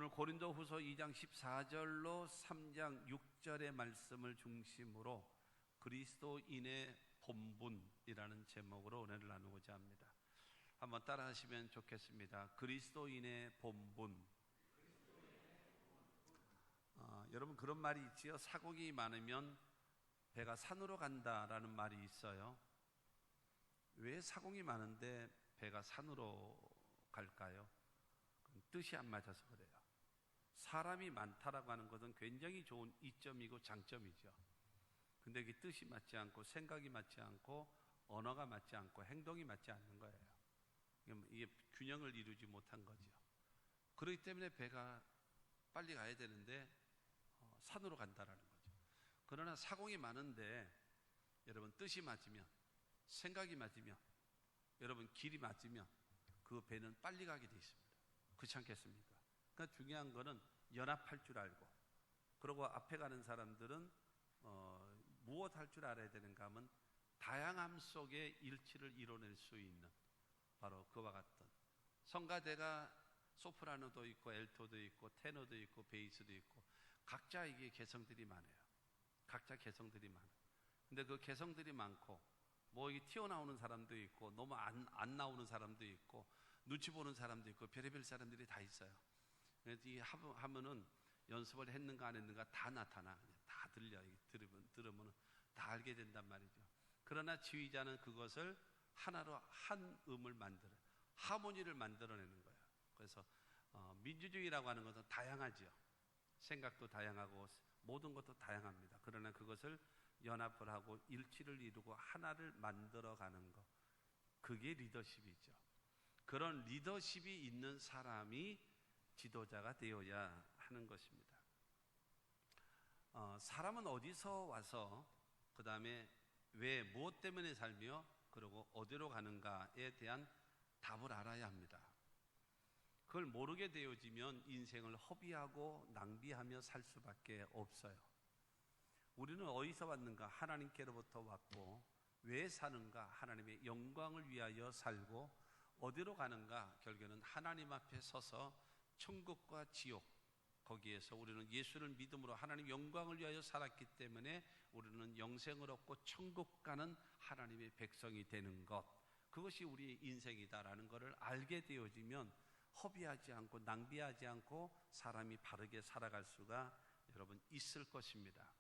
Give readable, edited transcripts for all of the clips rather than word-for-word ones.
오늘 고린도후서 2장 14절로 3장 6절의 말씀을 중심으로 그리스도인의 본분이라는 제목으로 은혜를 나누고자 합니다. 한번 따라 하시면 좋겠습니다. 그리스도인의 본분. 여러분 그런 말이 있지요. 사공이 많으면 배가 산으로 간다라는 말이 있어요. 왜 사공이 많은데 배가 산으로 갈까요? 뜻이 안 맞아서 그래요. 사람이 많다라고 하는 것은 굉장히 좋은 이점이고 장점이죠. 근데 이게 뜻이 맞지 않고 생각이 맞지 않고 언어가 맞지 않고 행동이 맞지 않는 거예요. 이게 균형을 이루지 못한 거죠. 그렇기 때문에 배가 빨리 가야 되는데 산으로 간다라는 거죠. 그러나 사공이 많은데 여러분 뜻이 맞으면, 생각이 맞으면, 여러분 길이 맞으면 그 배는 빨리 가게 돼 있습니다. 그렇지 않겠습니까? 그러니까 중요한 거는 연합할 줄 알고, 그리고 앞에 가는 사람들은 무엇 할 줄 알아야 되는가 하면 다양함 속에 일치를 이뤄낼 수 있는, 바로 그와 같던, 성가대가 소프라노도 있고 엘토도 있고 테너도 있고 베이스도 있고 각자에게 개성들이 많아요. 각자 개성들이 많아요. 근데 그 개성들이 많고 뭐 이 튀어나오는 사람도 있고 너무 안 나오는 사람도 있고 눈치 보는 사람도 있고 별의별 사람들이 다 있어요. 그래서 이 하면은 연습을 했는가 안 했는가 다 나타나, 다 들려. 들으면 다 알게 된단 말이죠. 그러나 지휘자는 그것을 하나로 한 음을 만들어, 하모니를 만들어내는 거예요. 그래서 민주주의라고 하는 것은 다양하죠. 생각도 다양하고 모든 것도 다양합니다. 그러나 그것을 연합을 하고 일치를 이루고 하나를 만들어가는 것, 그게 리더십이죠. 그런 리더십이 있는 사람이 지도자가 되어야 하는 것입니다. 사람은 어디서 와서, 그 다음에 왜, 무엇 때문에 살며, 그리고 어디로 가는가에 대한 답을 알아야 합니다. 그걸 모르게 되어지면 인생을 허비하고 낭비하며 살 수밖에 없어요. 우리는 어디서 왔는가? 하나님께로부터 왔고, 왜 사는가? 하나님의 영광을 위하여 살고, 어디로 가는가? 결국에는 하나님 앞에 서서 천국과 지옥, 거기에서 우리는 예수를 믿음으로 하나님 영광을 위하여 살았기 때문에 우리는 영생을 얻고 천국 가는 하나님의 백성이 되는 것, 그것이 우리의 인생이다라는 것을 알게 되어지면 허비하지 않고 낭비하지 않고 사람이 바르게 살아갈 수가 여러분 있을 것입니다.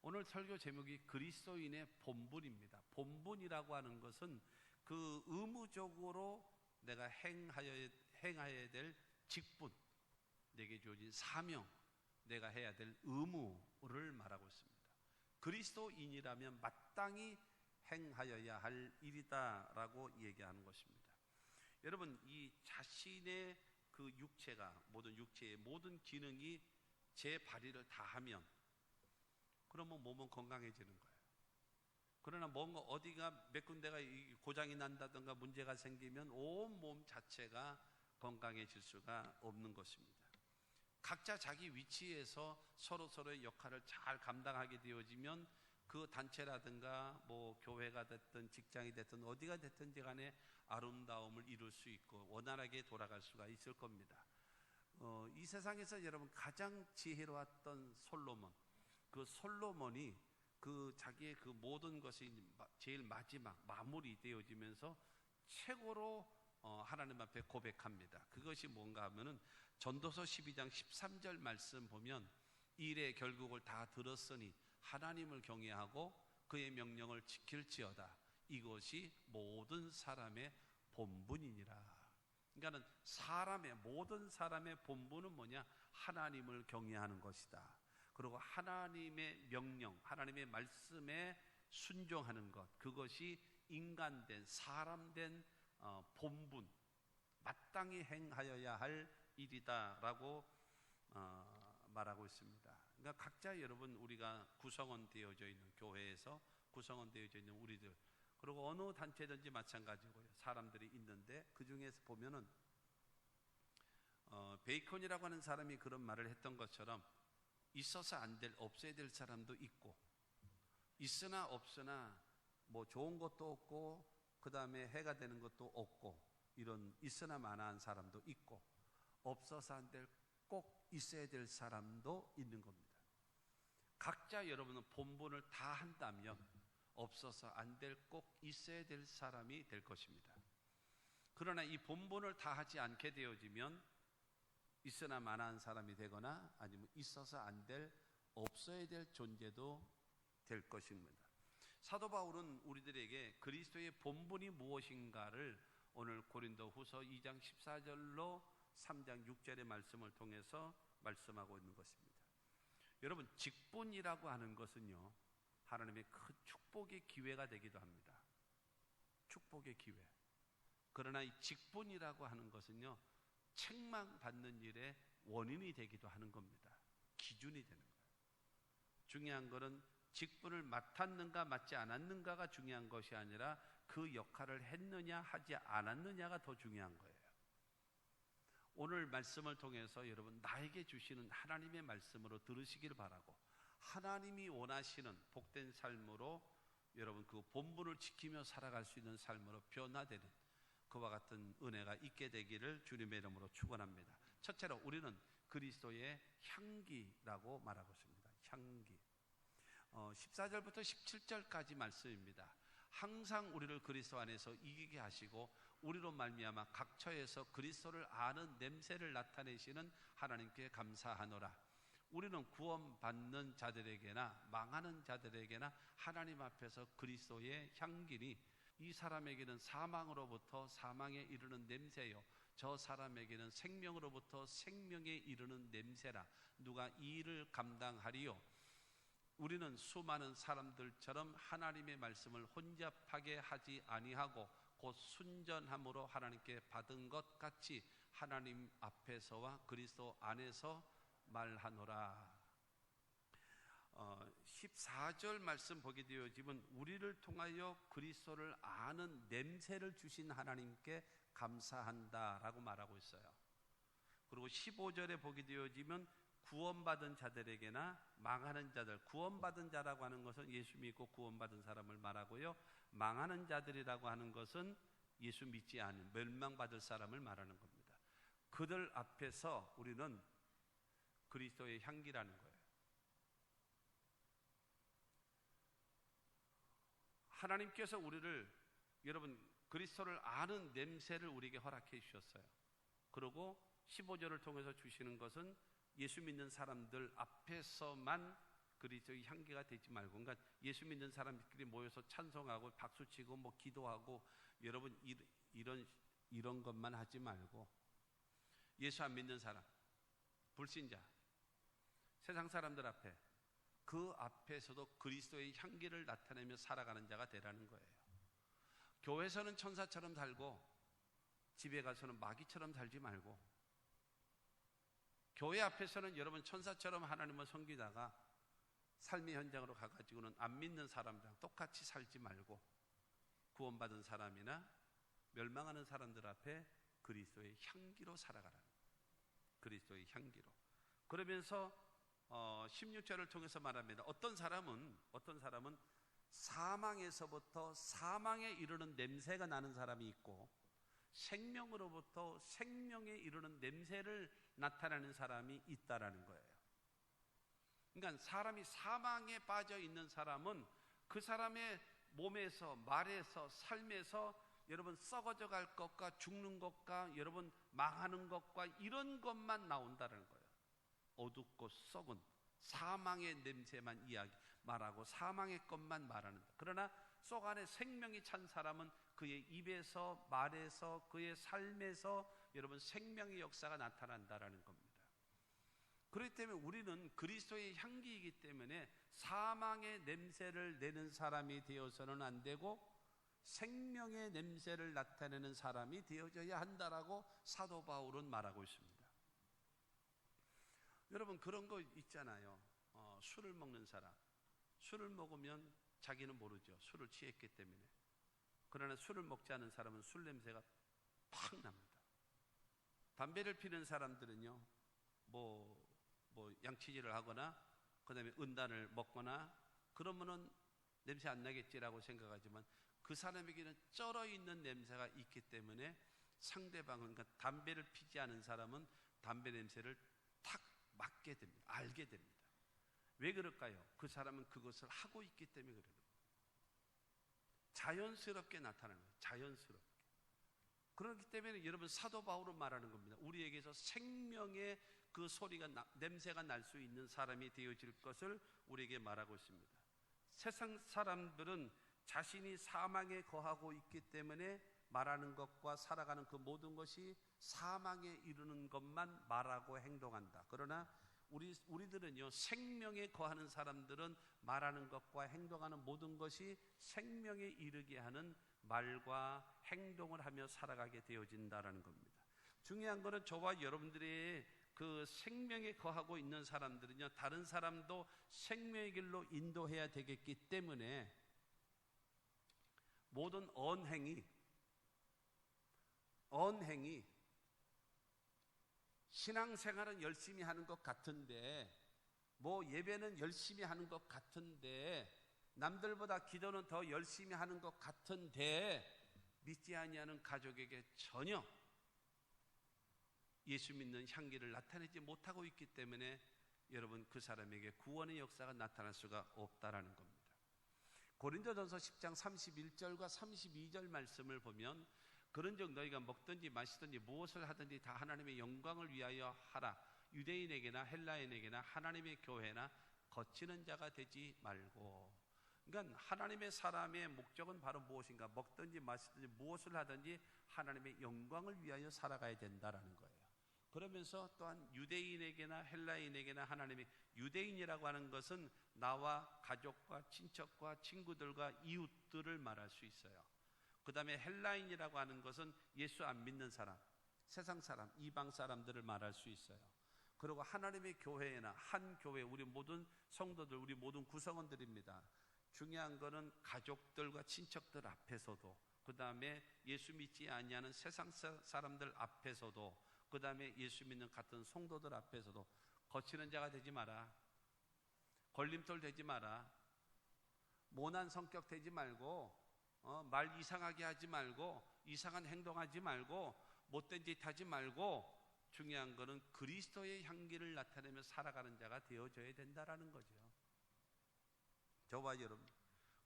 오늘 설교 제목이 그리스도인의 본분입니다. 본분이라고 하는 것은 그 의무적으로 내가 행해야 될 직분, 내게 주어진 사명, 내가 해야 될 의무를 말하고 있습니다. 그리스도인이라면 마땅히 행하여야 할 일이다라고 얘기하는 것입니다. 여러분, 이 자신의 그 육체가, 모든 육체의 모든 기능이 제 발휘를 다 하면, 그러면 몸은 건강해지는 거예요. 그러나 뭔가 어디가 몇 군데가 고장이 난다든가 문제가 생기면 온 몸 자체가 건강해질 수가 없는 것입니다. 각자 자기 위치에서 서로의 역할을 잘 감당하게 되어지면 그 단체라든가 뭐 교회가 됐든 직장이 됐든 어디가 됐든지 간에 아름다움을 이룰 수 있고 원활하게 돌아갈 수가 있을 겁니다. 이 세상에서 여러분 가장 지혜로웠던 솔로몬, 그 솔로몬이 그 자기의 그 모든 것이 제일 마지막 마무리 되어지면서 최고로 하나님 앞에 고백합니다. 그것이 뭔가 하면은 전도서 12장 13절 말씀 보면, 일의 결국을 다 들었으니 하나님을 경외하고 그의 명령을 지킬지어다. 이것이 모든 사람의 본분이니라. 그러니까는 모든 사람의 본분은 뭐냐? 하나님을 경외하는 것이다. 그리고 하나님의 명령, 하나님의 말씀에 순종하는 것, 그것이 인간된, 사람된 본분, 마땅히 행하여야 할 일이다라고 말하고 있습니다. 그러니까 각자 여러분, 우리가 구성원 되어져 있는 교회에서 구성원 되어져 있는 우리들, 그리고 어느 단체든지 마찬가지고요. 사람들이 있는데 그 중에서 보면은 베이컨이라고 하는 사람이 그런 말을 했던 것처럼 있어서 안 될, 없어야 될 사람도 있고, 있으나 없으나 뭐 좋은 것도 없고 그 다음에 해가 되는 것도 없고, 이런 있으나 마나한 사람도 있고, 없어서 안 될 꼭 있어야 될 사람도 있는 겁니다. 각자 여러분은 본분을 다 한다면 없어서 안 될 꼭 있어야 될 사람이 될 것입니다. 그러나 이 본분을 다 하지 않게 되어지면 있으나 마나한 사람이 되거나 아니면 있어서 안 될 없어야 될 존재도 될 것입니다. 사도 바울은 우리들에게 그리스도의 본분이 무엇인가를 오늘 고린도후서 2장 14절로 3장 6절의 말씀을 통해서 말씀하고 있는 것입니다. 여러분, 직분이라고 하는 것은요, 하나님의 큰 축복의 기회가 되기도 합니다. 축복의 기회. 그러나 이 직분이라고 하는 것은요, 책망받는 일의 원인이 되기도 하는 겁니다. 기준이 되는 거예요. 중요한 것은 직분을 맡았는가 맡지 않았는가가 중요한 것이 아니라 그 역할을 했느냐 하지 않았느냐가 더 중요한 거예요. 오늘 말씀을 통해서 여러분 나에게 주시는 하나님의 말씀으로 들으시길 바라고, 하나님이 원하시는 복된 삶으로 여러분 그 본분을 지키며 살아갈 수 있는 삶으로 변화되는 그와 같은 은혜가 있게 되기를 주님의 이름으로 축원합니다. 첫째로 우리는 그리스도의 향기라고 말하고 있습니다. 향기. 14절부터 17절까지 말씀입니다. 항상 우리를 그리스도 안에서 이기게 하시고 우리로 말미암아 각 처에서 그리스도를 아는 냄새를 나타내시는 하나님께 감사하노라. 우리는 구원받는 자들에게나 망하는 자들에게나 하나님 앞에서 그리스도의 향기니 이 사람에게는 사망으로부터 사망에 이르는 냄새요 저 사람에게는 생명으로부터 생명에 이르는 냄새라. 누가 이 일을 감당하리요? 우리는 수많은 사람들처럼 하나님의 말씀을 혼잡하게 하지 아니하고 곧 순전함으로 하나님께 받은 것 같이 하나님 앞에서와 그리스도 안에서 말하노라. 14절 말씀 보게 되어지면 우리를 통하여 그리스도를 아는 냄새를 주신 하나님께 감사한다라고 말하고 있어요. 그리고 15절에 보게 되어지면 구원받은 자들에게나 망하는 자들, 구원받은 자라고 하는 것은 예수 믿고 구원받은 사람을 말하고요, 망하는 자들이라고 하는 것은 예수 믿지 않은 멸망받을 사람을 말하는 겁니다. 그들 앞에서 우리는 그리스도의 향기라는 거예요. 하나님께서 우리를, 여러분 그리스도를 아는 냄새를 우리에게 허락해 주셨어요. 그리고 15절을 통해서 주시는 것은 예수 믿는 사람들 앞에서만 그리스도의 향기가 되지 말고, 그러니까 예수 믿는 사람들끼리 모여서 찬송하고 박수치고 뭐 기도하고 여러분 이런 것만 하지 말고, 예수 안 믿는 사람, 불신자, 세상 사람들 앞에 그 앞에서도 그리스도의 향기를 나타내며 살아가는 자가 되라는 거예요. 교회에서는 천사처럼 살고 집에 가서는 마귀처럼 살지 말고, 교회 앞에서는 여러분 천사처럼 하나님을 섬기다가 삶의 현장으로 가가지고는 안 믿는 사람들랑 똑같이 살지 말고, 구원받은 사람이나 멸망하는 사람들 앞에 그리스도의 향기로 살아가라는 거예요. 그리스도의 향기로. 그러면서 16절을 통해서 말합니다. 어떤 사람은 사망에서부터 사망에 이르는 냄새가 나는 사람이 있고, 생명으로부터 생명에 이르는 냄새를 나타내는 사람이 있다라는 거예요. 그러니까 사람이 사망에 빠져 있는 사람은 그 사람의 몸에서, 말에서, 삶에서 여러분 썩어져 갈 것과 죽는 것과 여러분 망하는 것과 이런 것만 나온다는 거예요. 어둡고 썩은 사망의 냄새만 말하고 사망의 것만 말하는. 그러나 속 안에 생명이 찬 사람은 그의 입에서, 말에서, 그의 삶에서 여러분 생명의 역사가 나타난다라는 겁니다. 그렇기 때문에 우리는 그리스도의 향기이기 때문에 사망의 냄새를 내는 사람이 되어서는 안 되고 생명의 냄새를 나타내는 사람이 되어져야 한다라고 사도 바울은 말하고 있습니다. 여러분 그런 거 있잖아요. 술을 먹는 사람, 술을 먹으면 자기는 모르죠. 술을 취했기 때문에. 그러나 술을 먹지 않은 사람은 술 냄새가 팍 납니다. 담배를 피는 사람들은요, 뭐 양치질을 하거나 그 다음에 은단을 먹거나 그러면은 냄새 안 나겠지라고 생각하지만 그 사람에게는 쩔어 있는 냄새가 있기 때문에 상대방은, 그러니까 담배를 피지 않은 사람은 담배 냄새를 다 맞게 됩니다. 알게 됩니다. 왜 그럴까요? 그 사람은 그것을 하고 있기 때문에 그래요. 자연스럽게 나타나는 거예요. 자연스럽게. 그렇기 때문에 여러분 사도 바울은 말하는 겁니다. 우리에게서 생명의 그 소리가 냄새가 날 수 있는 사람이 되어질 것을 우리에게 말하고 있습니다. 세상 사람들은 자신이 사망에 거하고 있기 때문에 말하는 것과 살아가는 그 모든 것이 사망에 이르는 것만 말하고 행동한다. 그러나 우리들은요, 생명에 거하는 사람들은 말하는 것과 행동하는 모든 것이 생명에 이르게 하는 말과 행동을 하며 살아가게 되어진다라는 겁니다. 중요한 것은 저와 여러분들의 그 생명에 거하고 있는 사람들은요, 다른 사람도 생명의 길로 인도해야 되겠기 때문에 모든 언행이 신앙생활은 열심히 하는 것 같은데, 뭐 예배는 열심히 하는 것 같은데, 남들보다 기도는 더 열심히 하는 것 같은데, 믿지 아니하는 가족에게 전혀 예수 믿는 향기를 나타내지 못하고 있기 때문에 여러분 그 사람에게 구원의 역사가 나타날 수가 없다라는 겁니다. 고린도전서 10장 31절과 32절 말씀을 보면, 그런즉 너희가 먹든지 마시든지 무엇을 하든지 다 하나님의 영광을 위하여 하라. 유대인에게나 헬라인에게나 하나님의 교회나 거치는 자가 되지 말고. 그러니까 하나님의 사람의 목적은 바로 무엇인가? 먹든지 마시든지 무엇을 하든지 하나님의 영광을 위하여 살아가야 된다라는 거예요. 그러면서 또한 유대인에게나 헬라인에게나 하나님의, 유대인이라고 하는 것은 나와 가족과 친척과 친구들과 이웃들을 말할 수 있어요. 그 다음에 헬라인이라고 하는 것은 예수 안 믿는 사람, 세상 사람, 이방 사람들을 말할 수 있어요. 그리고 하나님의 교회나 한 교회, 우리 모든 성도들, 우리 모든 구성원들입니다. 중요한 거는 가족들과 친척들 앞에서도, 그 다음에 예수 믿지 아니하는 세상 사람들 앞에서도, 그 다음에 예수 믿는 같은 성도들 앞에서도 거치는 자가 되지 마라. 걸림돌 되지 마라. 모난 성격 되지 말고, 말 이상하게 하지 말고, 이상한 행동하지 말고, 못된 짓 하지 말고, 중요한 거는 그리스도의 향기를 나타내며 살아가는 자가 되어져야 된다라는 거죠. 저와 여러분.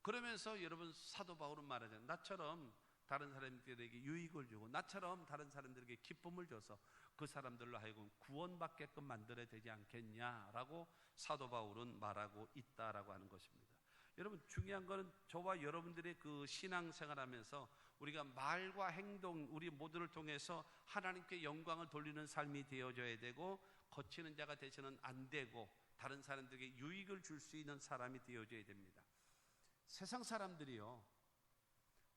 그러면서 여러분 사도 바울은 말하잖아요. 나처럼 다른 사람들에게 유익을 주고, 나처럼 다른 사람들에게 기쁨을 줘서 그 사람들로 하여금 구원받게끔 만들어야 되지 않겠냐라고 사도 바울은 말하고 있다라고 하는 것입니다. 여러분 중요한 것은 저와 여러분들의 그 신앙생활하면서 우리가 말과 행동, 우리 모두를 통해서 하나님께 영광을 돌리는 삶이 되어져야 되고, 거치는 자가 되서는 안 되고, 다른 사람들에게 유익을 줄 수 있는 사람이 되어져야 됩니다. 세상 사람들이요,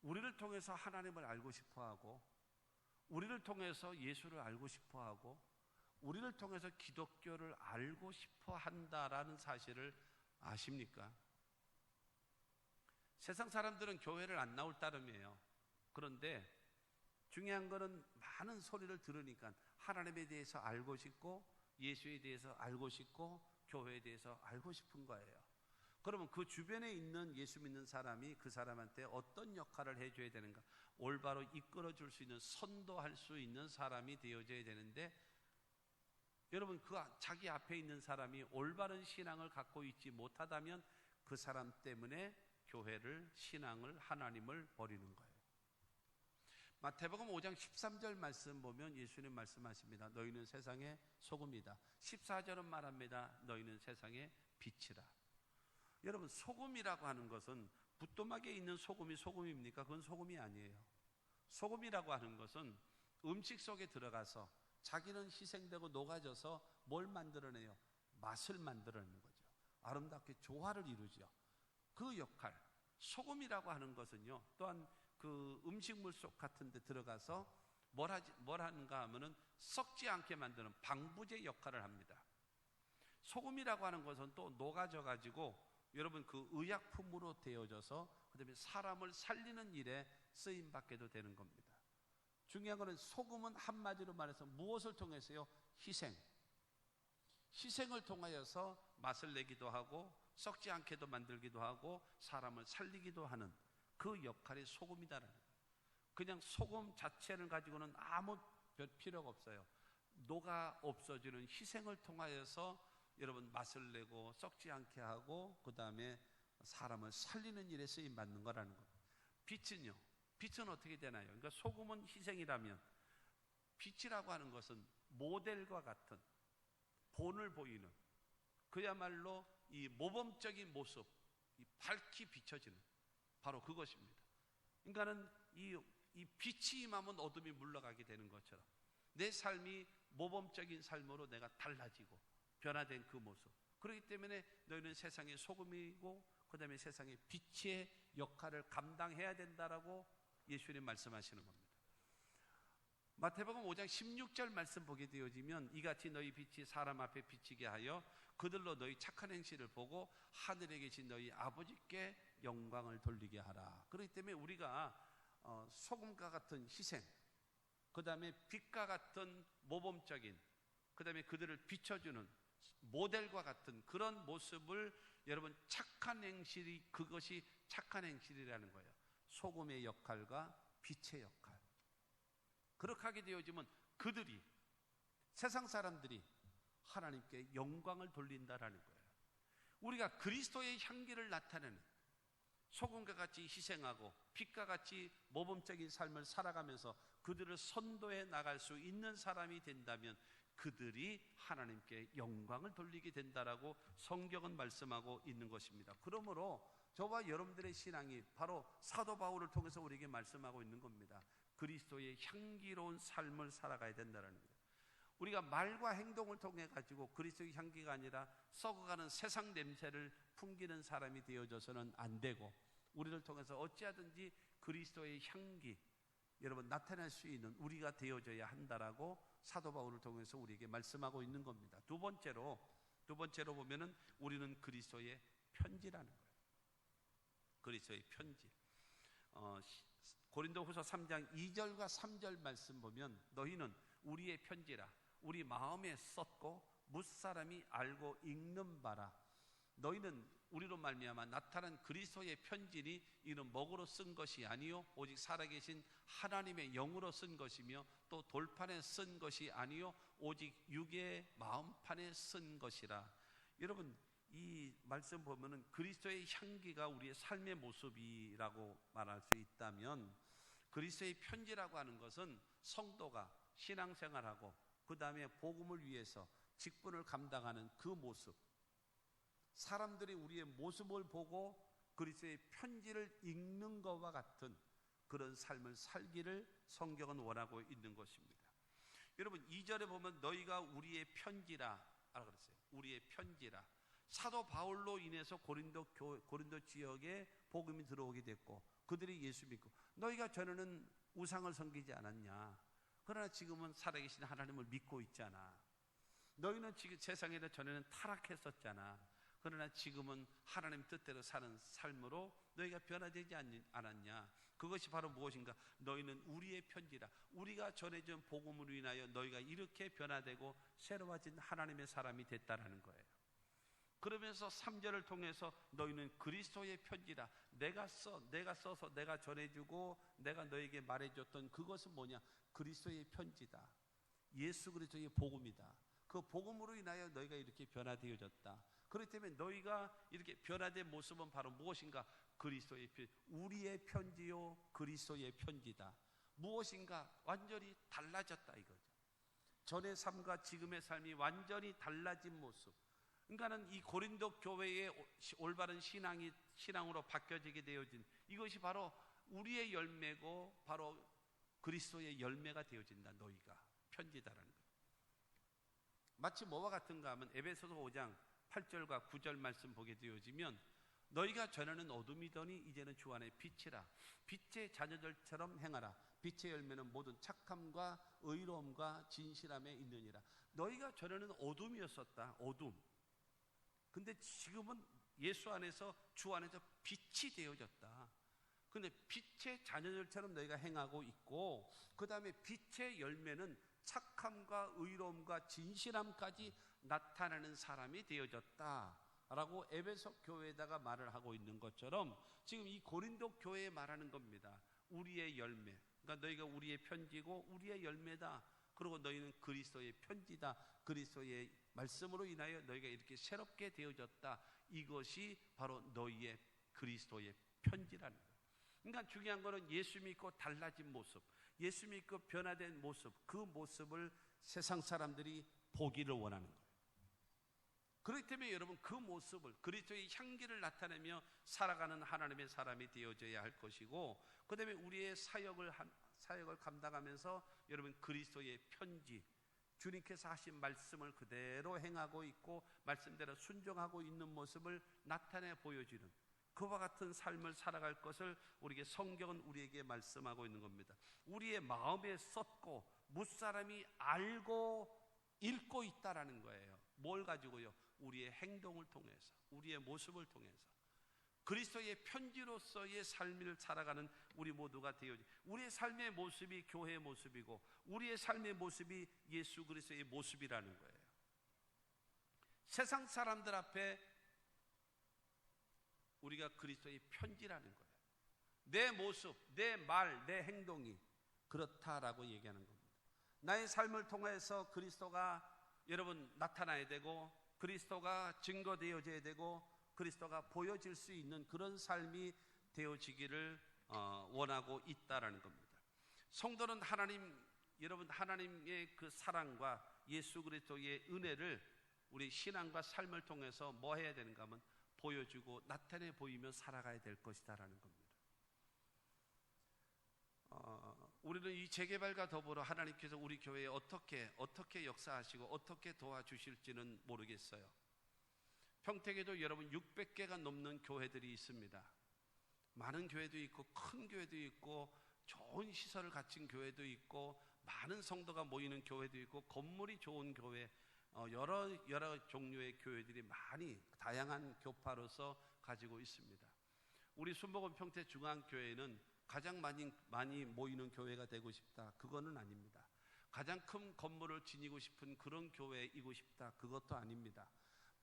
우리를 통해서 하나님을 알고 싶어하고, 우리를 통해서 예수를 알고 싶어하고, 우리를 통해서 기독교를 알고 싶어 한다라는 사실을 아십니까? 세상 사람들은 교회를 안 나올 따름이에요. 그런데 중요한 거는 많은 소리를 들으니까 하나님에 대해서 알고 싶고, 예수에 대해서 알고 싶고, 교회에 대해서 알고 싶은 거예요. 그러면 그 주변에 있는 예수 믿는 사람이 그 사람한테 어떤 역할을 해줘야 되는가? 올바로 이끌어줄 수 있는, 선도할 수 있는 사람이 되어져야 되는데, 여러분 그 자기 앞에 있는 사람이 올바른 신앙을 갖고 있지 못하다면 그 사람 때문에 교회를, 신앙을, 하나님을 버리는 거예요. 마태복음 5장 13절 말씀 보면 예수님 말씀하십니다. 너희는 세상의 소금이다. 14절은 말합니다. 너희는 세상의 빛이라. 여러분 소금이라고 하는 것은 부뚜막에 있는 소금이 소금입니까? 그건 소금이 아니에요. 소금이라고 하는 것은 음식 속에 들어가서 자기는 희생되고 녹아져서 뭘 만들어내요? 맛을 만들어내는 거죠. 아름답게 조화를 이루죠. 그 역할, 소금이라고 하는 것은요, 또한 그 음식물 속 같은 데 들어가서 뭘 하는가 하면은 썩지 않게 만드는 방부제 역할을 합니다. 소금이라고 하는 것은 또 녹아져 가지고 여러분 그 의약품으로 되어져서 그다음에 사람을 살리는 일에 쓰임 받게도 되는 겁니다. 중요한 것은 소금은 한마디로 말해서 무엇을 통해서요? 희생을 통하여서 맛을 내기도 하고 썩지 않게도 만들기도 하고 사람을 살리기도 하는 그 역할이 소금이다라는 거예요. 그냥 소금 자체를 가지고는 아무 별 필요가 없어요. 녹아 없어지는 희생을 통하여서 여러분 맛을 내고 썩지 않게 하고 그 다음에 사람을 살리는 일에 쓰임 받는 거라는 겁니다. 빛은요, 빛은 어떻게 되나요? 그러니까 소금은 희생이라면 빛이라고 하는 것은 모델과 같은 본을 보이는 그야말로 이 모범적인 모습, 이 밝히 비춰지는 바로 그것입니다. 그러니까는 이 빛이 임하면 어둠이 물러가게 되는 것처럼 내 삶이 모범적인 삶으로 내가 달라지고 변화된 그 모습. 그렇기 때문에 너희는 세상의 소금이고 그 다음에 세상의 빛의 역할을 감당해야 된다라고 예수님 말씀하시는 겁니다. 마태복음 5장 16절 말씀 보게 되어지면 이같이 너희 빛이 사람 앞에 비치게 하여 그들로 너희 착한 행실을 보고 하늘에 계신 너희 아버지께 영광을 돌리게 하라. 그렇기 때문에 우리가 소금과 같은 희생, 그 다음에 빛과 같은 모범적인, 그 다음에 그들을 비춰주는 모델과 같은 그런 모습을 여러분 착한 행실이, 그것이 착한 행실이라는 거예요. 소금의 역할과 빛의 역할. 그렇게 하게 되어지면 그들이, 세상 사람들이 하나님께 영광을 돌린다라는 거예요. 우리가 그리스도의 향기를 나타내는 소금과 같이 희생하고 빛과 같이 모범적인 삶을 살아가면서 그들을 선도해 나갈 수 있는 사람이 된다면 그들이 하나님께 영광을 돌리게 된다라고 성경은 말씀하고 있는 것입니다. 그러므로 저와 여러분들의 신앙이 바로 사도 바울을 통해서 우리에게 말씀하고 있는 겁니다. 그리스도의 향기로운 삶을 살아가야 된다는 거예요. 우리가 말과 행동을 통해 가지고 그리스도의 향기가 아니라 썩어가는 세상 냄새를 풍기는 사람이 되어져서는 안 되고, 우리를 통해서 어찌하든지 그리스도의 향기 여러분 나타낼 수 있는 우리가 되어져야 한다라고 사도 바울을 통해서 우리에게 말씀하고 있는 겁니다. 두 번째로 보면은 우리는 그리스도의 편지라는 거예요. 그리스도의 편지. 고린도후서 3장 2절과 3절 말씀 보면 너희는 우리의 편지라 우리 마음에 썼고 무사람이 알고 읽는 바라. 너희는 우리로 말미암아 나타난 그리스도의 편지니 이는 먹으로 쓴 것이 아니요 오직 살아계신 하나님의 영으로 쓴 것이며 또 돌판에 쓴 것이 아니요 오직 육의 마음판에 쓴 것이라. 여러분 이 말씀 보면은 그리스도의 향기가 우리의 삶의 모습이라고 말할 수 있다면, 그리스도의 편지라고 하는 것은 성도가 신앙생활하고 그 다음에 복음을 위해서 직분을 감당하는 그 모습, 사람들이 우리의 모습을 보고 그리스도의 편지를 읽는 것과 같은 그런 삶을 살기를 성경은 원하고 있는 것입니다. 여러분 2절에 보면 너희가 우리의 편지라 그랬어요. 우리의 편지라. 사도 바울로 인해서 고린도 지역에 복음이 들어오게 됐고 그들이 예수 믿고, 너희가 전에는 우상을 섬기지 않았냐, 그러나 지금은 살아계신 하나님을 믿고 있잖아. 너희는 지금 세상에 전에는 타락했었잖아. 그러나 지금은 하나님 뜻대로 사는 삶으로 너희가 변화되지 않았냐. 그것이 바로 무엇인가? 너희는 우리의 편지라. 우리가 전해준 복음으로 인하여 너희가 이렇게 변화되고 새로워진 하나님의 사람이 됐다라는 거예요. 그러면서 3절을 통해서 너희는 그리스도의 편지라. 내가 써서 내가 전해주고 내가 너에게 말해줬던 그것은 뭐냐? 그리스도의 편지다. 예수 그리스도의 복음이다. 그 복음으로 인하여 너희가 이렇게 변화되어졌다. 그렇기 때문에 너희가 이렇게 변화된 모습은 바로 무엇인가? 그리스도의 편지. 우리의 편지요 그리스도의 편지다. 무엇인가? 완전히 달라졌다 이거죠. 전의 삶과 지금의 삶이 완전히 달라진 모습. 그러니까는 이 고린도 교회의 올바른 신앙으로 바뀌어지게 되어진 이것이 바로 우리의 열매고 바로 그리스도의 열매가 되어진다. 너희가 편지다라는 거예요. 마치 뭐와 같은가 하면 에베소서 5장 8절과 9절 말씀 보게 되어지면 너희가 전에는 어둠이더니 이제는 주 안에 빛이라. 빛의 자녀들처럼 행하라. 빛의 열매는 모든 착함과 의로움과 진실함에 있느니라. 너희가 전에는 어둠이었었다. 어둠. 근데 지금은 예수 안에서 주 안에서 빛이 되어졌다. 근데 빛의 자녀들처럼 너희가 행하고 있고, 그 다음에 빛의 열매는 착함과 의로움과 진실함까지 나타나는 사람이 되어졌다 라고 에베소 교회에다가 말을 하고 있는 것처럼 지금 이 고린도 교회에 말하는 겁니다. 우리의 열매, 그러니까 너희가 우리의 편지고 우리의 열매다. 그리고 너희는 그리스도의 편지다. 그리스도의 말씀으로 인하여 너희가 이렇게 새롭게 되어졌다. 이것이 바로 너희의 그리스도의 편지라는 거예요. 그러니까 중요한 거는 예수 믿고 달라진 모습, 예수 믿고 변화된 모습, 그 모습을 세상 사람들이 보기를 원하는 거예요. 그렇기 때문에 여러분 그 모습을, 그리스도의 향기를 나타내며 살아가는 하나님의 사람이 되어져야 할 것이고, 그 다음에 우리의 사역을 감당하면서 여러분 그리스도의 편지, 주님께서 하신 말씀을 그대로 행하고 있고 말씀대로 순종하고 있는 모습을 나타내 보여주는 그와 같은 삶을 살아갈 것을 우리에게 성경은 우리에게 말씀하고 있는 겁니다. 우리의 마음에 썼고 무사람이 알고 읽고 있다라는 거예요. 뭘 가지고요? 우리의 행동을 통해서, 우리의 모습을 통해서 그리스도의 편지로서의 삶을 살아가는 우리 모두가 되어지. 우리의 삶의 모습이 교회의 모습이고 우리의 삶의 모습이 예수 그리스도의 모습이라는 거예요. 세상 사람들 앞에 우리가 그리스도의 편지라는 거예요. 내 모습, 내 말, 내 행동이 그렇다라고 얘기하는 겁니다. 나의 삶을 통해서 그리스도가 여러분 나타나야 되고, 그리스도가 증거되어져야 되고, 그리스도가 보여질 수 있는 그런 삶이 되어지기를 원하고 있다라는 겁니다. 성도는 여러분 하나님의 그 사랑과 예수 그리스도의 은혜를 우리 신앙과 삶을 통해서 뭐 해야 되는가 하면 보여주고 나타내 보이며 살아가야 될 것이다라는 겁니다. 우리는 이 재개발과 더불어 하나님께서 우리 교회에 어떻게 역사하시고 어떻게 도와주실지는 모르겠어요. 평택에도 여러분 600개가 넘는 교회들이 있습니다. 많은 교회도 있고 큰 교회도 있고 좋은 시설을 갖춘 교회도 있고 많은 성도가 모이는 교회도 있고 건물이 좋은 교회, 여러 종류의 교회들이 많이 다양한 교파로서 가지고 있습니다. 우리 순복음 평택 중앙교회는 가장 많이 모이는 교회가 되고 싶다, 그거는 아닙니다. 가장 큰 건물을 지니고 싶은 그런 교회이고 싶다, 그것도 아닙니다.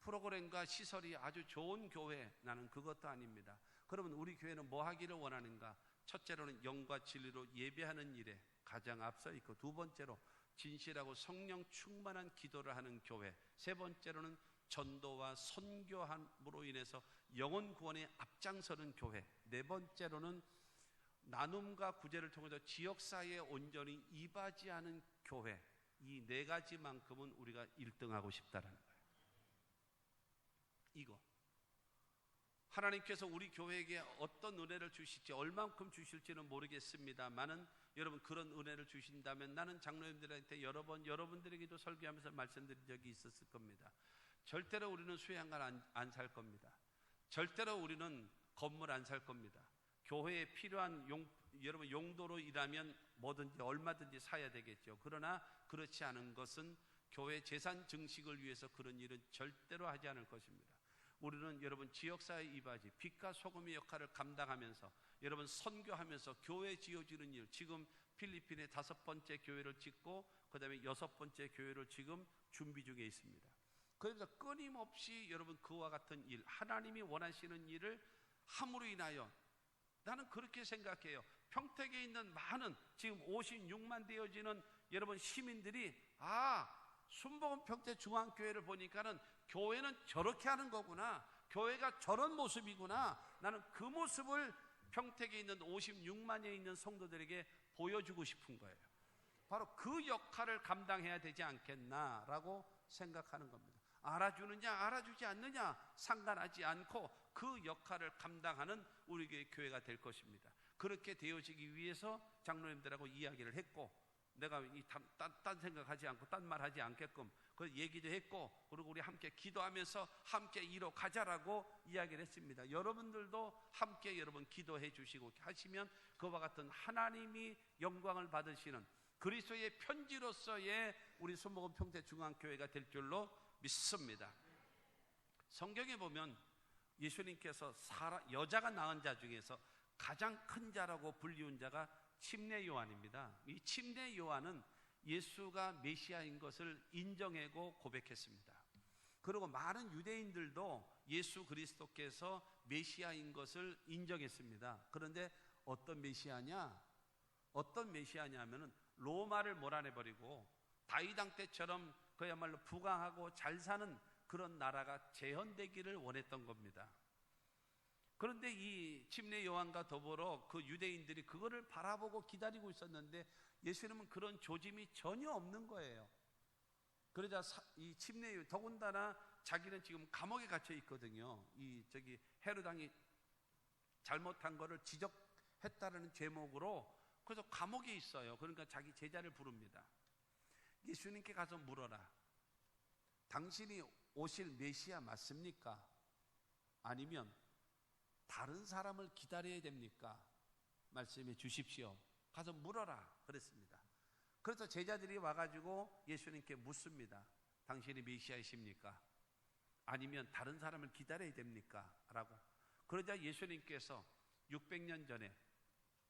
프로그램과 시설이 아주 좋은 교회, 나는 그것도 아닙니다. 그러면 우리 교회는 뭐 하기를 원하는가? 첫째로는 영과 진리로 예배하는 일에 가장 앞서 있고, 두 번째로 진실하고 성령 충만한 기도를 하는 교회, 세 번째로는 전도와 선교함으로 인해서 영혼 구원에 앞장서는 교회, 네 번째로는 나눔과 구제를 통해서 지역사회에 온전히 이바지하는 교회, 이 네 가지만큼은 우리가 1등하고 싶다라는 거예요. 이거 하나님께서 우리 교회에게 어떤 은혜를 주실지, 얼만큼 주실지는 모르겠습니다만은 여러분 그런 은혜를 주신다면 나는 장로님들한테 여러 번 여러분들에게도 설교하면서 말씀드린 적이 있었을 겁니다. 절대로 우리는 수양관 안 살 겁니다. 절대로 우리는 건물 안 살 겁니다. 교회에 필요한 여러분 용도로 일하면 뭐든지 얼마든지 사야 되겠죠. 그러나 그렇지 않은 것은 교회 재산 증식을 위해서 그런 일은 절대로 하지 않을 것입니다. 우리는 여러분 지역사회 이바지, 빛과 소금의 역할을 감당하면서 여러분 선교하면서 교회 지어지는 일, 지금 필리핀에 5번째 교회를 짓고 그 다음에 6번째 교회를 지금 준비 중에 있습니다. 그래서 끊임없이 여러분 그와 같은 일, 하나님이 원하시는 일을 함으로 인하여 나는 그렇게 생각해요. 평택에 있는 많은 지금 56만 되어지는 여러분 시민들이 순복음 평택 중앙교회를 보니까는 교회는 저렇게 하는 거구나, 교회가 저런 모습이구나, 나는 그 모습을 평택에 있는 56만에 있는 성도들에게 보여주고 싶은 거예요. 바로 그 역할을 감당해야 되지 않겠나라고 생각하는 겁니다. 알아주느냐 알아주지 않느냐 상관하지 않고 그 역할을 감당하는 우리 교회가 될 것입니다. 그렇게 되어지기 위해서 장로님들하고 이야기를 했고, 내가 딴 생각하지 않고 딴 말하지 않게끔 그 얘기도 했고, 그리고 우리 함께 기도하면서 함께 이뤄 가자라고 이야기를 했습니다. 여러분들도 함께 여러분 기도해 주시고 하시면 그와 같은 하나님이 영광을 받으시는 그리스도의 편지로서의 우리 순복음 평택 중앙교회가 될 줄로 믿습니다. 성경에 보면 예수님께서 여자가 낳은 자 중에서 가장 큰 자라고 불리운 자가 침례 요한입니다. 이 침례 요한은 예수가 메시아인 것을 인정하고 고백했습니다. 그리고 많은 유대인들도 예수 그리스도께서 메시아인 것을 인정했습니다. 그런데 어떤 메시아냐면은 로마를 몰아내버리고 다윗 왕 때처럼 그야말로 부강하고 잘 사는 그런 나라가 재현되기를 원했던 겁니다. 그런데 이 침례 요한과 더불어 그 유대인들이 그거를 바라보고 기다리고 있었는데 예수님은 그런 조짐이 전혀 없는 거예요. 그러자 이 침례, 더군다나 자기는 지금 감옥에 갇혀 있거든요. 헤롯 왕이 잘못한 거를 지적했다는 제목으로. 그래서 감옥에 있어요. 그러니까 자기 제자를 부릅니다. 예수님께 가서 물어라. 당신이 오실 메시아 맞습니까? 아니면 다른 사람을 기다려야 됩니까? 말씀해 주십시오. 가서 물어라 그랬습니다. 그래서 제자들이 와가지고 예수님께 묻습니다. 당신이 메시아이십니까? 아니면 다른 사람을 기다려야 됩니까? 라고. 그러자 예수님께서 600년 전에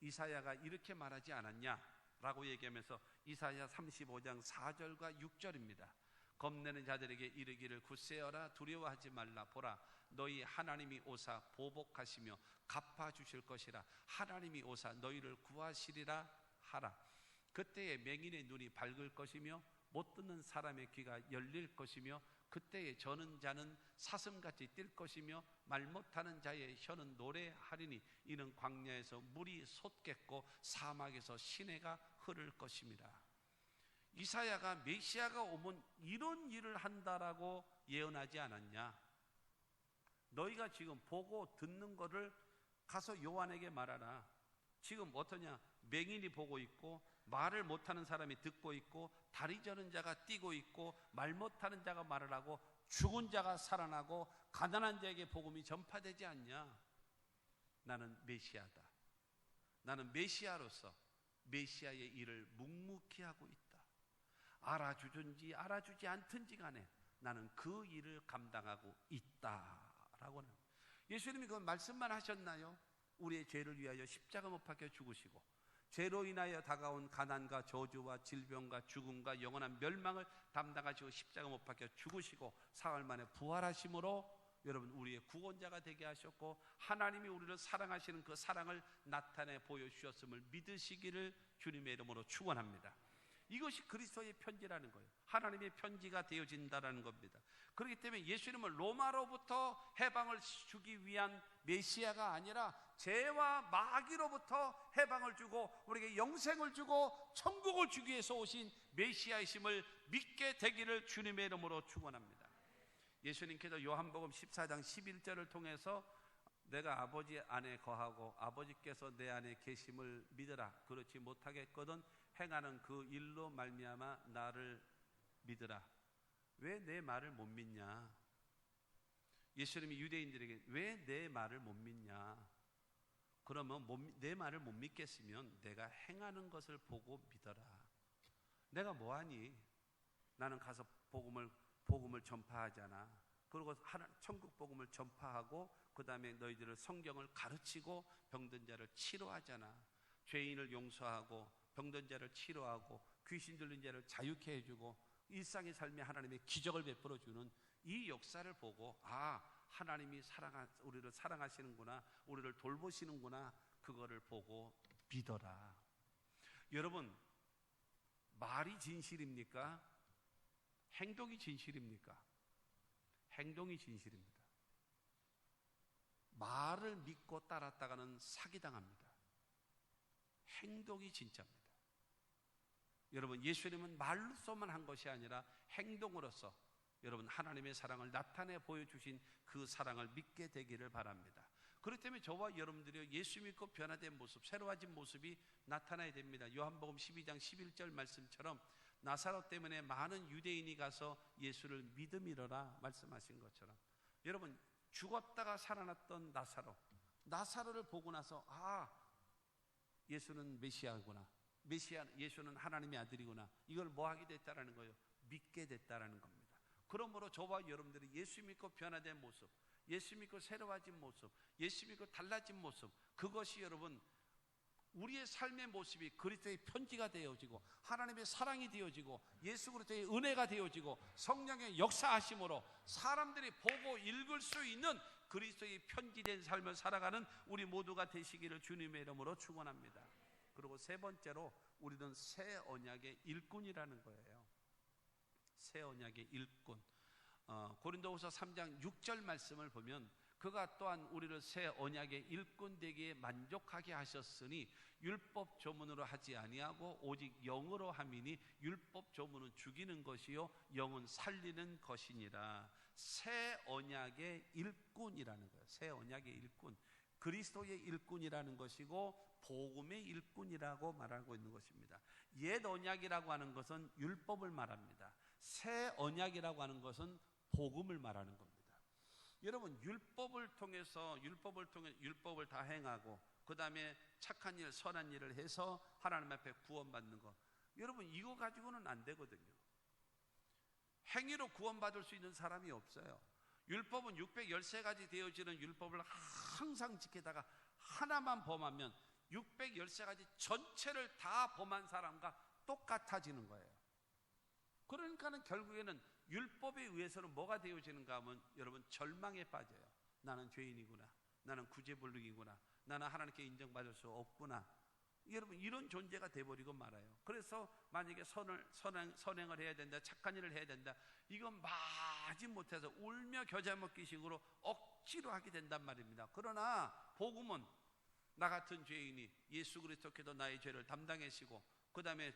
이사야가 이렇게 말하지 않았냐? 라고 얘기하면서 이사야 35장 4절과 6절입니다. 겁내는 자들에게 이르기를 굳세어라, 두려워하지 말라. 보라, 너희 하나님이 오사 보복하시며 갚아주실 것이라. 하나님이 오사 너희를 구하시리라 하라. 그때에 맹인의 눈이 밝을 것이며 못 듣는 사람의 귀가 열릴 것이며 그때에 저는 자는 사슴같이 뛸 것이며 말 못하는 자의 혀는 노래하리니 이는 광야에서 물이 솟겠고 사막에서 시내가 흐를 것입니다. 이사야가 메시아가 오면 이런 일을 한다라고 예언하지 않았냐? 너희가 지금 보고 듣는 거를 가서 요한에게 말하라. 지금 어떠냐? 맹인이 보고 있고 말을 못하는 사람이 듣고 있고 다리 저는 자가 뛰고 있고 말 못하는 자가 말을 하고 죽은 자가 살아나고 가난한 자에게 복음이 전파되지 않냐? 나는 메시아다. 나는 메시아로서 메시아의 일을 묵묵히 하고 있다. 알아주든지 알아주지 않든지 간에 나는 그 일을 감당하고 있다라고 하는. 예수님이 그 말씀만 하셨나요? 우리의 죄를 위하여 십자가 못 박혀 죽으시고 죄로 인하여 다가온 가난과 저주와 질병과 죽음과 영원한 멸망을 담당하시고 십자가 못 박혀 죽으시고 사흘 만에 부활하심으로 여러분 우리의 구원자가 되게 하셨고 하나님이 우리를 사랑하시는 그 사랑을 나타내 보여주셨음을 믿으시기를 주님의 이름으로 축원합니다. 이것이 그리스도의 편지라는 거예요. 하나님의 편지가 되어진다라는 겁니다. 그렇기 때문에 예수님은 로마로부터 해방을 주기 위한 메시아가 아니라 죄와 마귀로부터 해방을 주고 우리에게 영생을 주고 천국을 주기 위해서 오신 메시아이심을 믿게 되기를 주님의 이름으로 축원합니다. 예수님께서 요한복음 14장 11절을 통해서 내가 아버지 안에 거하고 아버지께서 내 안에 계심을 믿으라. 그렇지 못하겠거든 행하는 그 일로 말미암아 나를 믿으라. 왜 내 말을 못 믿냐? 예수님이 유대인들에게 왜 내 말을 못 믿냐? 그러면 내 말을 못 믿겠으면 내가 행하는 것을 보고 믿어라. 내가 뭐하니? 나는 가서 복음을 전파하잖아. 그리고 천국 복음을 전파하고 그 다음에 너희들을 성경을 가르치고 병든 자를 치료하잖아. 죄인을 용서하고 병든 자를 치료하고 귀신 들린 자를 자유케 해주고 일상의 삶에 하나님의 기적을 베풀어주는 이 역사를 보고 하나님이 우리를 사랑하시는구나, 우리를 돌보시는구나, 그거를 보고 믿어라. 여러분, 말이 진실입니까? 행동이 진실입니까? 행동이 진실입니다. 말을 믿고 따랐다가는 사기당합니다. 행동이 진짜입니다. 여러분, 예수님은 말로서만 한 것이 아니라 행동으로서 여러분 하나님의 사랑을 나타내 보여주신 그 사랑을 믿게 되기를 바랍니다. 그렇기 때문에 저와 여러분들이 예수 믿고 변화된 모습, 새로워진 모습이 나타나야 됩니다. 요한복음 12장 11절 말씀처럼 나사로 때문에 많은 유대인이 가서 예수를 믿음이로라 말씀하신 것처럼 여러분 죽었다가 살아났던 나사로를 보고 나서 예수는 메시아구나, 예수는 하나님의 아들이구나, 이걸 뭐 하게 됐다라는 거예요? 믿게 됐다라는 겁니다. 그러므로 저와 여러분들이 예수 믿고 변화된 모습, 예수 믿고 새로워진 모습, 예수 믿고 달라진 모습, 그것이 여러분 우리의 삶의 모습이 그리스도의 편지가 되어지고 하나님의 사랑이 되어지고 예수 그리스도의 은혜가 되어지고 성령의 역사하심으로 사람들이 보고 읽을 수 있는 그리스도의 편지된 삶을 살아가는 우리 모두가 되시기를 주님의 이름으로 축원합니다. 그리고 세 번째로 우리는 새 언약의 일꾼이라는 거예요. 새 언약의 일꾼. 고린도후서 3장 6절 말씀을 보면 그가 또한 우리를 새 언약의 일꾼 되기에 만족하게 하셨으니 율법 조문으로 하지 아니하고 오직 영으로 함이니 율법 조문은 죽이는 것이요 영은 살리는 것이니라. 새 언약의 일꾼이라는 거예요. 새 언약의 일꾼, 그리스도의 일꾼이라는 것이고 복음의 일꾼이라고 말하고 있는 것입니다. 옛 언약이라고 하는 것은 율법을 말합니다. 새 언약이라고 하는 것은 복음을 말하는 겁니다. 여러분, 율법을 통해서 율법을 다 행하고 그 다음에 착한 일, 선한 일을 해서 하나님 앞에 구원받는 것, 여러분 이거 가지고는 안 되거든요. 행위로 구원받을 수 있는 사람이 없어요. 율법은 613가지 되어지는 율법을 항상 지키다가 하나만 범하면 613가지 전체를 다 범한 사람과 똑같아지는 거예요. 그러니까는 결국에는 율법에 의해서는 뭐가 되어지는가 하면 여러분 절망에 빠져요. 나는 죄인이구나, 나는 구제불능이구나, 나는 하나님께 인정받을 수 없구나. 여러분 이런 존재가 돼버리고 말아요. 그래서 만약에 선행을 해야 된다, 착한 일을 해야 된다, 이건 마지 못해서 울며 겨자 먹기 식으로 억지로 하게 된단 말입니다. 그러나 복음은 나 같은 죄인이 예수 그리스도께서 나의 죄를 담당하시고 그 다음에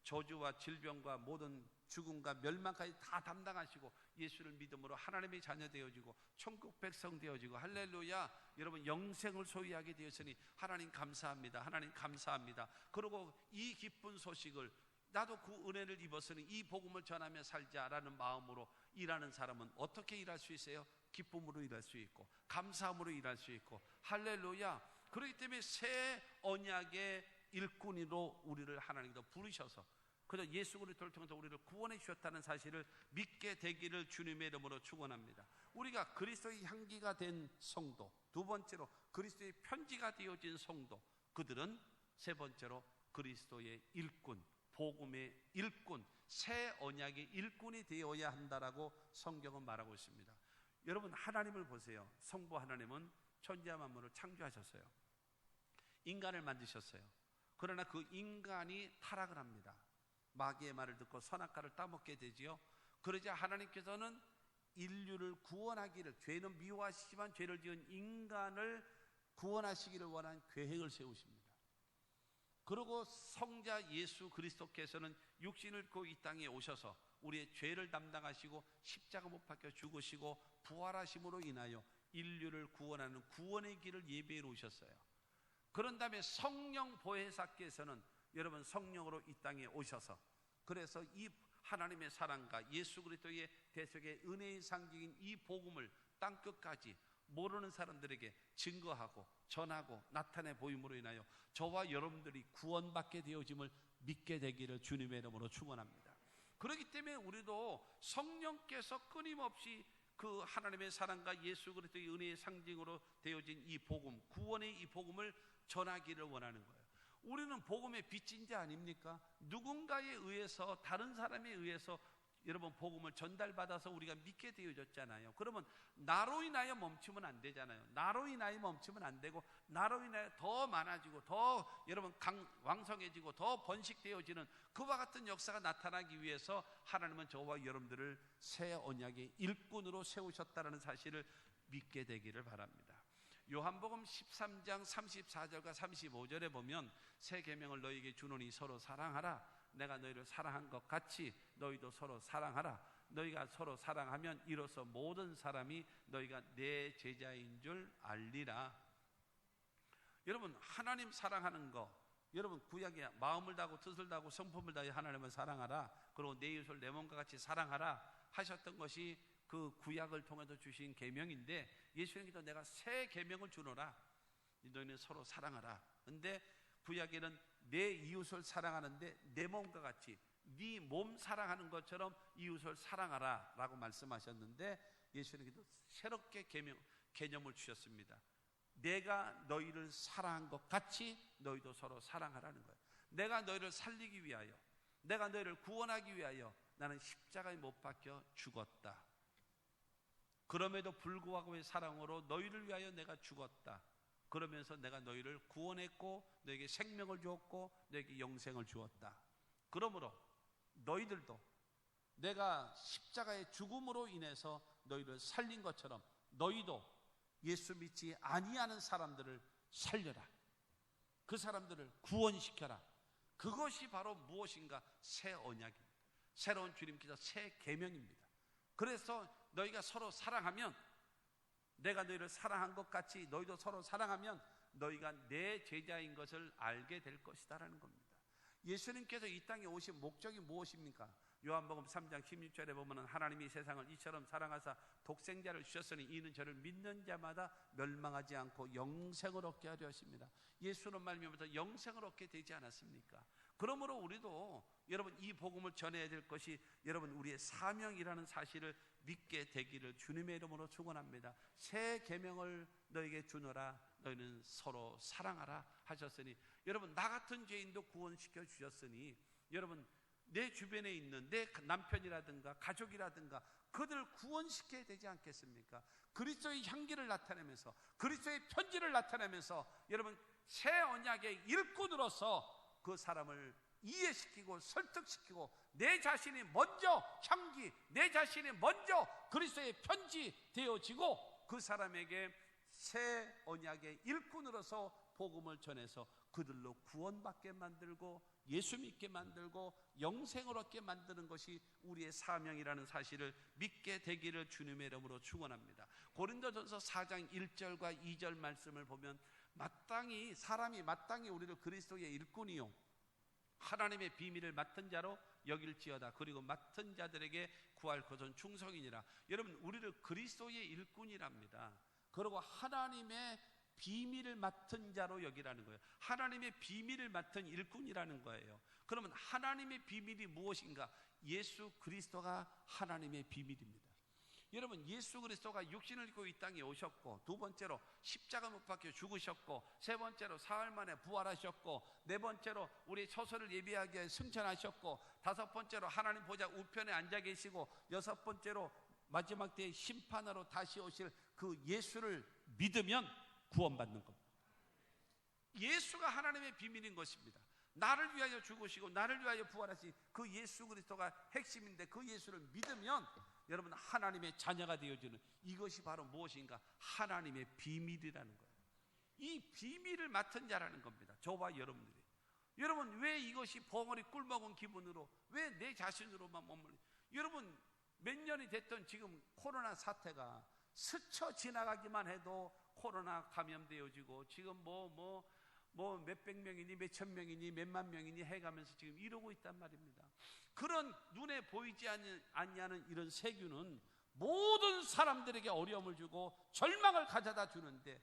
저주와 질병과 모든 죽음과 멸망까지 다 담당하시고 예수를 믿음으로 하나님의 자녀 되어지고 천국 백성 되어지고 할렐루야, 여러분 영생을 소유하게 되었으니 하나님 감사합니다, 하나님 감사합니다. 그리고 이 기쁜 소식을, 나도 그 은혜를 입었으니 이 복음을 전하며 살자라는 마음으로 일하는 사람은 어떻게 일할 수 있어요? 기쁨으로 일할 수 있고 감사함으로 일할 수 있고 할렐루야. 그렇기 때문에 새 언약의 일꾼으로 우리를 하나님께서 부르셔서 그저 예수 그리스도를 통해서 우리를 구원해 주셨다는 사실을 믿게 되기를 주님의 이름으로 축원합니다. 우리가 그리스도의 향기가 된 성도, 두 번째로 그리스도의 편지가 되어진 성도, 그들은 세 번째로 그리스도의 일꾼, 복음의 일꾼, 새 언약의 일꾼이 되어야 한다라고 성경은 말하고 있습니다. 여러분 하나님을 보세요. 성부 하나님은 천지와 만물을 창조하셨어요. 인간을 만드셨어요. 그러나 그 인간이 타락을 합니다. 마귀의 말을 듣고 선악과를 따먹게 되지요. 그러자 하나님께서는 인류를 구원하기를, 죄는 미워하시지만 죄를 지은 인간을 구원하시기를 원한 계획을 세우십니다. 그리고 성자 예수 그리스도께서는 육신을 입고 이 땅에 오셔서 우리의 죄를 담당하시고 십자가 못 박혀 죽으시고 부활하심으로 인하여 인류를 구원하는 구원의 길을 예비해 놓으셨어요. 그런 다음에 성령 보혜사께서는 여러분 성령으로 이 땅에 오셔서, 그래서 이 하나님의 사랑과 예수 그리스도의 대속의 은혜의 상징인 이 복음을 땅끝까지 모르는 사람들에게 증거하고 전하고 나타내 보임으로 인하여 저와 여러분들이 구원받게 되어짐을 믿게 되기를 주님의 이름으로 축원합니다. 그렇기 때문에 우리도 성령께서 끊임없이 그 하나님의 사랑과 예수 그리스도의 은혜의 상징으로 되어진 이 복음, 구원의 이 복음을 전하기를 원하는 거예요. 우리는 복음의 빚진 자 아닙니까? 누군가에 의해서, 다른 사람에 의해서 여러분 복음을 전달받아서 우리가 믿게 되어졌잖아요. 그러면 나로 인하여 멈추면 안 되잖아요. 나로 인하여 멈추면 안 되고 나로 인하여 더 많아지고 더 여러분 왕성해지고 더 번식되어지는 그와 같은 역사가 나타나기 위해서 하나님은 저와 여러분들을 새 언약의 일꾼으로 세우셨다는 사실을 믿게 되기를 바랍니다. 요한복음 13장 34절과 35절에 보면 새 계명을 너희에게 주노니 서로 사랑하라. 내가 너희를 사랑한 것 같이 너희도 서로 사랑하라. 너희가 서로 사랑하면 이로써 모든 사람이 너희가 내 제자인 줄 알리라. 여러분 하나님 사랑하는 거, 여러분 구약에 마음을 다하고 뜻을 다하고 성품을 다해 하나님을 사랑하라. 그리고 내 이웃을 내 몸과 같이 사랑하라 하셨던 것이 그 구약을 통해서 주신 계명인데, 예수님께서 내가 새 계명을 주노라. 너희는 서로 사랑하라. 근데 구약에는 내 이웃을 사랑하는데 내 몸과 같이 네 몸 사랑하는 것처럼 이웃을 사랑하라 라고 말씀하셨는데, 예수님께서 새롭게 개념을 주셨습니다. 내가 너희를 사랑한 것 같이 너희도 서로 사랑하라는 거예요. 내가 너희를 살리기 위하여, 내가 너희를 구원하기 위하여 나는 십자가에 못 박혀 죽었다. 그럼에도 불구하고의 사랑으로 너희를 위하여 내가 죽었다. 그러면서 내가 너희를 구원했고 너에게 생명을 주었고 너에게 영생을 주었다. 그러므로 너희들도 내가 십자가의 죽음으로 인해서 너희를 살린 것처럼 너희도 예수 믿지 아니하는 사람들을 살려라. 그 사람들을 구원시켜라. 그것이 바로 무엇인가? 새 언약입니다. 새로운 주님께서 새 계명입니다. 그래서 너희가 서로 사랑하면, 내가 너희를 사랑한 것 같이 너희도 서로 사랑하면 너희가 내 제자인 것을 알게 될 것이다라는 겁니다. 예수님께서 이 땅에 오신 목적이 무엇입니까? 요한복음 3장 16절에 보면 하나님이 세상을 이처럼 사랑하사 독생자를 주셨으니 이는 저를 믿는 자마다 멸망하지 않고 영생을 얻게 하려 하십니다. 예수는 말미암아서 영생을 얻게 되지 않았습니까? 그러므로 우리도 여러분 이 복음을 전해야 될 것이 여러분 우리의 사명이라는 사실을 믿게 되기를 주님의 이름으로 축원합니다. 새 계명을 너에게 주노라. 너희는 서로 사랑하라 하셨으니, 여러분 나 같은 죄인도 구원시켜 주셨으니, 여러분 내 주변에 있는 내 남편이라든가 가족이라든가 그들을 구원시켜야 되지 않겠습니까? 그리스도의 향기를 나타내면서, 그리스도의 편지를 나타내면서 여러분 새 언약의 일꾼으로서 그 사람을 이해시키고 설득시키고, 내 자신이 먼저 향기, 내 자신이 먼저 그리스도의 편지 되어지고 그 사람에게 새 언약의 일꾼으로서 복음을 전해서 그들로 구원받게 만들고 예수 믿게 만들고 영생을 얻게 만드는 것이 우리의 사명이라는 사실을 믿게 되기를 주님의 이름으로 축원합니다. 고린도전서 4장 1절과 2절 말씀을 보면 사람이 마땅히 우리를 그리스도의 일꾼이요 하나님의 비밀을 맡은 자로 여길지어다. 그리고 맡은 자들에게 구할 것은 충성이니라. 여러분 우리를 그리스도의 일꾼이랍니다. 그리고 하나님의 비밀을 맡은 자로 여기라는 거예요. 하나님의 비밀을 맡은 일꾼이라는 거예요. 그러면 하나님의 비밀이 무엇인가? 예수 그리스도가 하나님의 비밀입니다. 여러분 예수 그리스도가 육신을 입고 이 땅에 오셨고, 두 번째로 십자가 못 박혀 죽으셨고, 세 번째로 사흘 만에 부활하셨고, 네 번째로 우리 처소를 예비하게 위해 승천하셨고, 다섯 번째로 하나님 보좌 우편에 앉아 계시고, 여섯 번째로 마지막 때의 심판하러 다시 오실 그 예수를 믿으면 구원받는 겁니다. 예수가 하나님의 비밀인 것입니다. 나를 위하여 죽으시고 나를 위하여 부활하신 그 예수 그리스도가 핵심인데, 그 예수를 믿으면 여러분 하나님의 자녀가 되어지는, 이것이 바로 무엇인가? 하나님의 비밀이라는 거예요. 이 비밀을 맡은 자라는 겁니다. 저와 여러분들이. 여러분 왜 이것이 벙어리 꿀먹은 기분으로, 왜 내 자신으로만 머물러? 여러분 몇 년이 됐던 지금 코로나 사태가 스쳐 지나가기만 해도 코로나 감염되어지고, 지금 몇백 명이니 몇천 명이니 몇만 명이니 해가면서 지금 이러고 있단 말입니다. 그런 눈에 보이지 않냐는 이런 세균은 모든 사람들에게 어려움을 주고 절망을 가져다 주는데,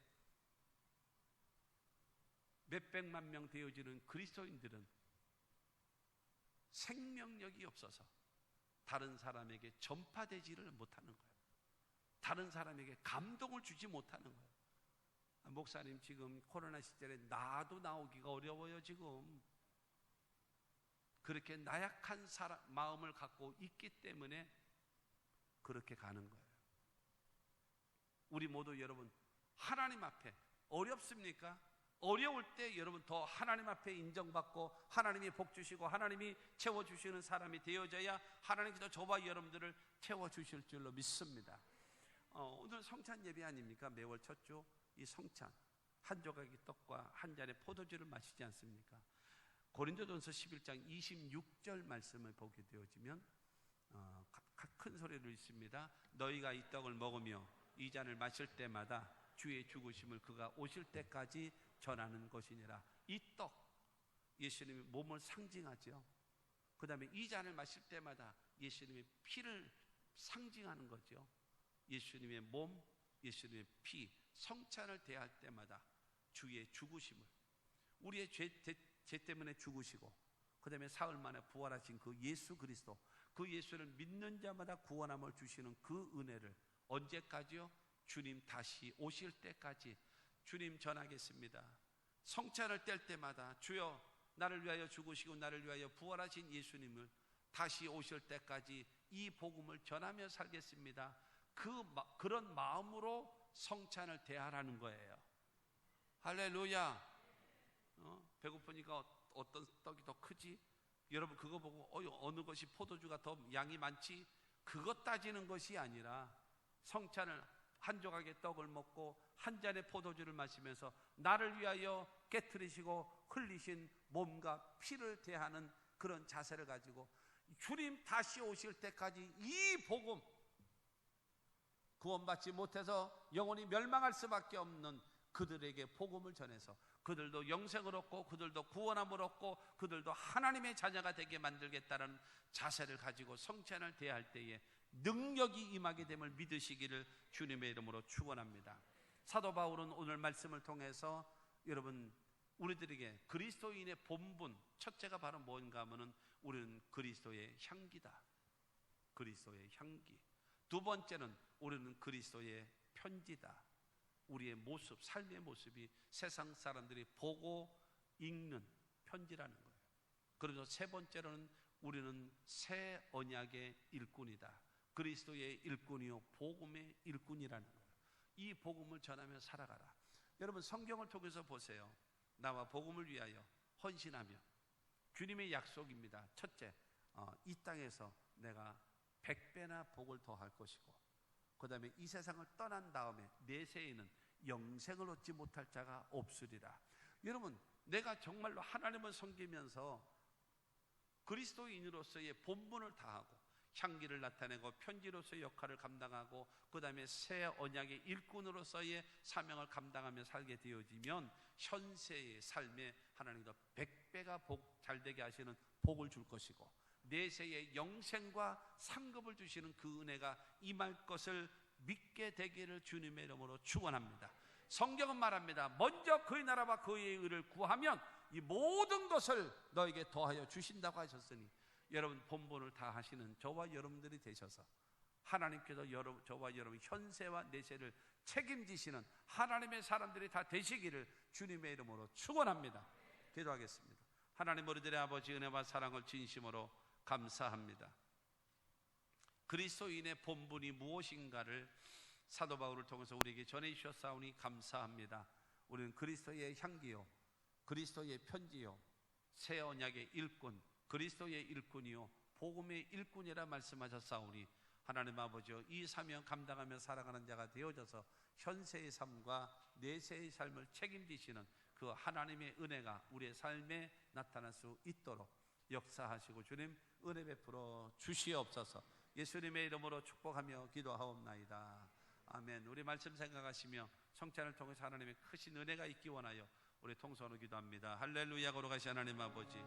몇백만 명 되어지는 그리스도인들은 생명력이 없어서 다른 사람에게 전파되지를 못하는 거예요. 다른 사람에게 감동을 주지 못하는 거예요. 목사님 지금 코로나 시절에 나도 나오기가 어려워요. 지금 그렇게 나약한 마음을 갖고 있기 때문에 그렇게 가는 거예요. 우리 모두 여러분 하나님 앞에 어렵습니까? 어려울 때 여러분 더 하나님 앞에 인정받고 하나님이 복 주시고 하나님이 채워주시는 사람이 되어져야 하나님께서 저와 여러분들을 채워주실 줄로 믿습니다. 오늘 성찬 예배 아닙니까? 매월 첫 주 이 성찬, 한 조각의 떡과 한 잔의 포도주를 마시지 않습니까? 고린도전서 11장 26절 말씀을 보게 되어지면 큰 소리로 있습니다. 너희가 이 떡을 먹으며 이 잔을 마실 때마다 주의 죽으심을 그가 오실 때까지 전하는 것이니라. 이 떡, 예수님의 몸을 상징하죠. 그 다음에 이 잔을 마실 때마다 예수님의 피를 상징하는 거죠. 예수님의 몸, 예수님의 피, 성찬을 대할 때마다 주의 죽으심을, 우리의 죄 때문에 죽으시고 그 다음에 사흘 만에 부활하신 그 예수 그리스도, 그 예수를 믿는 자마다 구원함을 주시는 그 은혜를 언제까지요? 주님 다시 오실 때까지 주님 전하겠습니다. 성찬을 뗄 때마다 주여 나를 위하여 죽으시고 나를 위하여 부활하신 예수님을 다시 오실 때까지 이 복음을 전하며 살겠습니다. 그런 마음으로 성찬을 대하라는 거예요. 할렐루야. 배고프니까 어떤 떡이 더 크지? 여러분 그거 보고 어느 것이 포도주가 더 양이 많지? 그것 따지는 것이 아니라 성찬을 한 조각의 떡을 먹고 한 잔의 포도주를 마시면서 나를 위하여 깨트리시고 흘리신 몸과 피를 대하는 그런 자세를 가지고 주님 다시 오실 때까지 이 복음, 구원받지 못해서 영원히 멸망할 수밖에 없는 그들에게 복음을 전해서 그들도 영생을 얻고 그들도 구원함을 얻고 그들도 하나님의 자녀가 되게 만들겠다는 자세를 가지고 성찬을 대할 때에 능력이 임하게 됨을 믿으시기를 주님의 이름으로 축원합니다. 사도 바울은 오늘 말씀을 통해서 여러분 우리들에게 그리스도인의 본분, 첫째가 바로 뭔가 하면은 우리는 그리스도의 향기다. 그리스도의 향기. 두 번째는 우리는 그리스도의 편지다. 우리의 모습, 삶의 모습이 세상 사람들이 보고 읽는 편지라는 거예요. 그래서 세 번째로는 우리는 새 언약의 일꾼이다. 그리스도의 일꾼이요 복음의 일꾼이라는 거예요. 이 복음을 전하며 살아가라. 여러분 성경을 통해서 보세요. 나와 복음을 위하여 헌신하며 주님의 약속입니다. 첫째, 이 땅에서 내가 100배나 복을 더할 것이고 그 다음에 이 세상을 떠난 다음에 내세에는 영생을 얻지 못할 자가 없으리라. 여러분 내가 정말로 하나님을 섬기면서 그리스도인으로서의 본분을 다하고 향기를 나타내고 편지로서의 역할을 감당하고 그 다음에 새 언약의 일꾼으로서의 사명을 감당하며 살게 되어지면 현세의 삶에 하나님께서 100배가 복 잘되게 하시는 복을 줄 것이고 내세의 영생과 상급을 주시는 그 은혜가 임할 것을 믿게 되기를 주님의 이름으로 축원합니다. 성경은 말합니다. 먼저 그의 나라와 그의 의를 구하면 이 모든 것을 너에게 더하여 주신다고 하셨으니 여러분 본분을 다 하시는 저와 여러분들이 되셔서 하나님께서 저와 여러분 현세와 내세를 책임지시는 하나님의 사람들이 다 되시기를 주님의 이름으로 축원합니다. 기도하겠습니다. 하나님 우리들의 아버지 은혜와 사랑을 진심으로 감사합니다. 그리스도인의 본분이 무엇인가를 사도 바울을 통해서 우리에게 전해 주셨사오니 감사합니다. 우리는 그리스도의 향기요 그리스도의 편지요 새 언약의 일꾼 그리스도의 일꾼이요 복음의 일꾼이라 말씀하셨사오니 하나님 아버지여 이 사명 감당하며 살아가는 자가 되어져서 현세의 삶과 내세의 삶을 책임지시는 그 하나님의 은혜가 우리의 삶에 나타날 수 있도록 역사하시고 주님 은혜 베풀어 주시옵소서. 예수님의 이름으로 축복하며 기도하옵나이다. 아멘. 우리 말씀 생각하시며 성찬을 통해서 하나님의 크신 은혜가 있기 원하여 우리 통성으로 기도합니다. 할렐루야. 걸어가시 하나님 아버지